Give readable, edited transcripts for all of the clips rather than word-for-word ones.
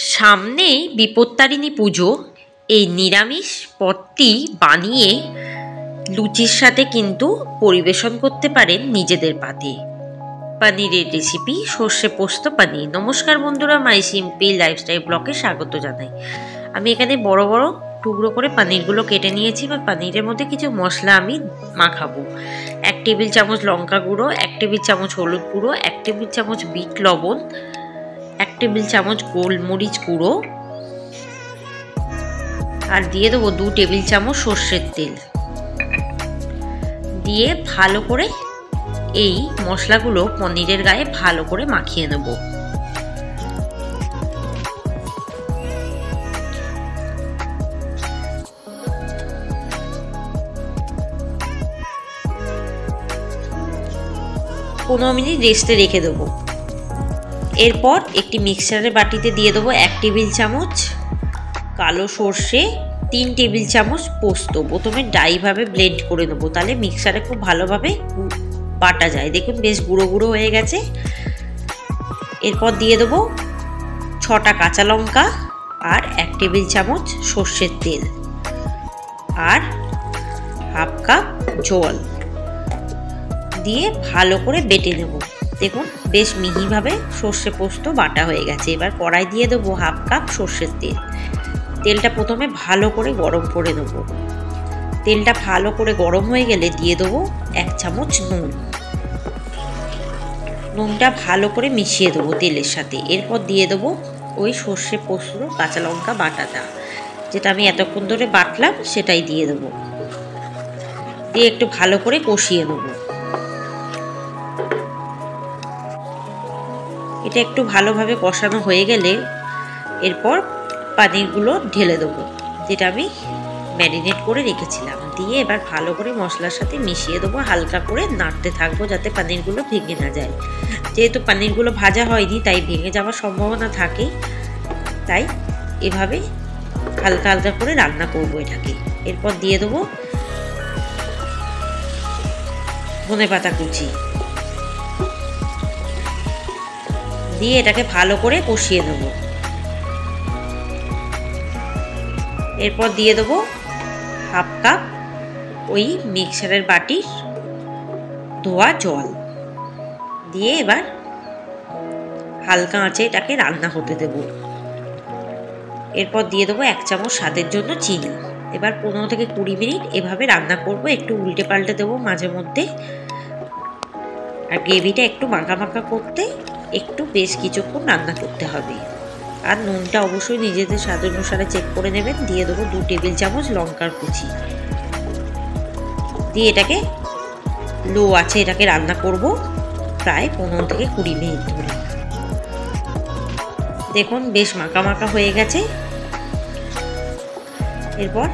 সামনেই বিপত্তারিণী পুজো। এই নিরামিষ পদটি বানিয়ে লুচির সাথে কিন্তু পরিবেশন করতে পারেন নিজেদের পাতে। পনিরের রেসিপি সর্ষে পোস্ত পনির। নমস্কার বন্ধুরা, মাই সিম্পল লাইফস্টাইল ব্লগে স্বাগত জানাই। আমি এখানে বড় বড় টুকরো করে পনিরগুলো কেটে নিয়েছি। বা পনিরের মধ্যে কিছু মশলা আমি মাখাবো। 1 টেবিল চামচ লঙ্কা গুঁড়ো, 1 টেবিল চামচ হলুদ গুঁড়ো, 1 টেবিল চামচ বিট লবণ, 1 টেবিল চামচ গোলমরিচ গুঁড়ো, আর দিয়ে দেবো 2 টেবিল চামচ সর্ষের তেল। দিয়ে ভালো করে এই মশলাগুলো পনিরের গায়ে ভালো করে মাখিয়ে নেব। পনেরো মিনিট রেস্টে রেখে দেবো। এরপর একটি মিক্সারের বাটিতে দিয়ে দেবো 1 টেবিল চামচ কালো সর্ষে, 3 টেবিল চামচ পোস্ত। প্রথমে ড্রাইভাবে ব্লেন্ড করে নেবো, তাহলে মিক্সারে খুব ভালোভাবে বাটা যায়। দেখুন বেশ গুঁড়ো গুঁড়ো হয়ে গেছে। এরপর দিয়ে দেবো 6টা কাঁচা লঙ্কা আর 1 টেবিল চামচ সর্ষের তেল আর হাফ কাপ জল দিয়ে ভালো করে বেটে নেব। দেখুন বেশ মিহিভাবে সর্ষে পোস্ত বাটা হয়ে গেছে। এবার কড়াই দিয়ে দেবো হাফ কাপ সর্ষের তেল। তেলটা প্রথমে ভালো করে গরম করে নেব। তেলটা ভালো করে গরম হয়ে গেলে দিয়ে দেবো 1 চামচ নুন। নুনটা ভালো করে মিশিয়ে দেবো তেলের সাথে। এরপর দিয়ে দেবো ওই সর্ষে পোস্ত কাঁচা লঙ্কা বাটাটা, যেটা আমি এতক্ষণ ধরে বাটলাম সেটাই দিয়ে দেবো। দিয়ে একটু ভালো করে কষিয়ে নেব। এটা একটু ভালোভাবে কষানো হয়ে গেলে এরপর পনিরগুলো ঢেলে দেবো, যেটা আমি ম্যারিনেট করে রেখেছিলাম। দিয়ে এবার ভালো করে মশলার সাথে মিশিয়ে দেবো। হালকা করে নাড়তে থাকবো যাতে পনিরগুলো ভেঙে না যায়। যেহেতু পনিরগুলো ভাজা হয়নি তাই ভেঙে যাওয়ার সম্ভাবনা থাকে, তাই এভাবে হালকা হালকা করে রান্না করবো এটাকে। এরপর দিয়ে দেবো ধনেপাতা কুচি, দিয়ে এটাকে ভালো করে কষিয়ে নেব। এরপর দিয়ে দেবো হাফ কাপ ওই মিক্সারের বাটির ধোয়া জল দিয়ে এবার হালকা আঁচে এটাকে রান্না হতে দেব। এরপর দিয়ে দেবো 1 চামচ স্বাদের জন্য চিনি। এবার 15 থেকে 20 মিনিট এভাবে রান্না করব। একটু উল্টে পাল্টে দেবো মাঝে মধ্যে। আর গ্রেভিটা একটু মাখা মাখা করতে একটু বেশ কিছুক্ষণ রান্না করতে হবে। আর নুনটা অবশ্যই নিজেদের স্বাদ অনুসারে চেক করে নেবেন। দিয়ে দেবো 2 টেবিল চামচ লঙ্কার কুচি। দিয়ে এটাকে লো আছে এটাকে রান্না করব প্রায় 15 থেকে 20 মিনিট ধরে। দেখুন বেশ মাখা মাখা হয়ে গেছে। এরপর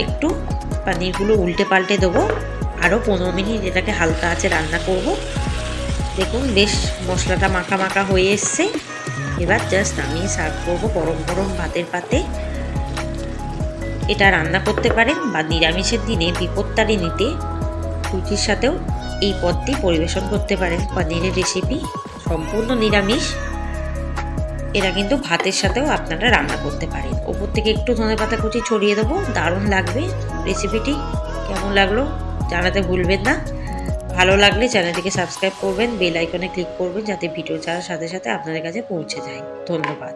একটু পনিরগুলো উল্টে পাল্টে দেবো। আরও 15 মিনিট এটাকে হালকা আছে রান্না করব। দেখুন বেশ মশলাটা মাখা মাখা হয়ে এসছে। এবার জাস্ট আমি সার্ভ করব গরম গরম ভাতের পাতে। এটা রান্না করতে পারেন বা নিরামিষের দিনে বিপত্তারিণীতে লুচির সাথেও এই পদটি পরিবেশন করতে পারেন। পনিরের রেসিপি সম্পূর্ণ নিরামিষ। এটা কিন্তু ভাতের সাথেও আপনারা রান্না করতে পারেন। ওপর থেকে একটু ধনেপাতা কুচি ছড়িয়ে দেবো। দারুণ লাগবে রেসিপিটি। কেমন লাগলো জানাতে ভুলবেন না। ভালো লাগলে চ্যানেলটিকে সাবস্ক্রাইব করবেন, বেল আইকনে ক্লিক করবেন যাতে ভিডিও ছাড়ার সাথে সাথে আপনাদের কাছে পৌঁছে যায়। ধন্যবাদ।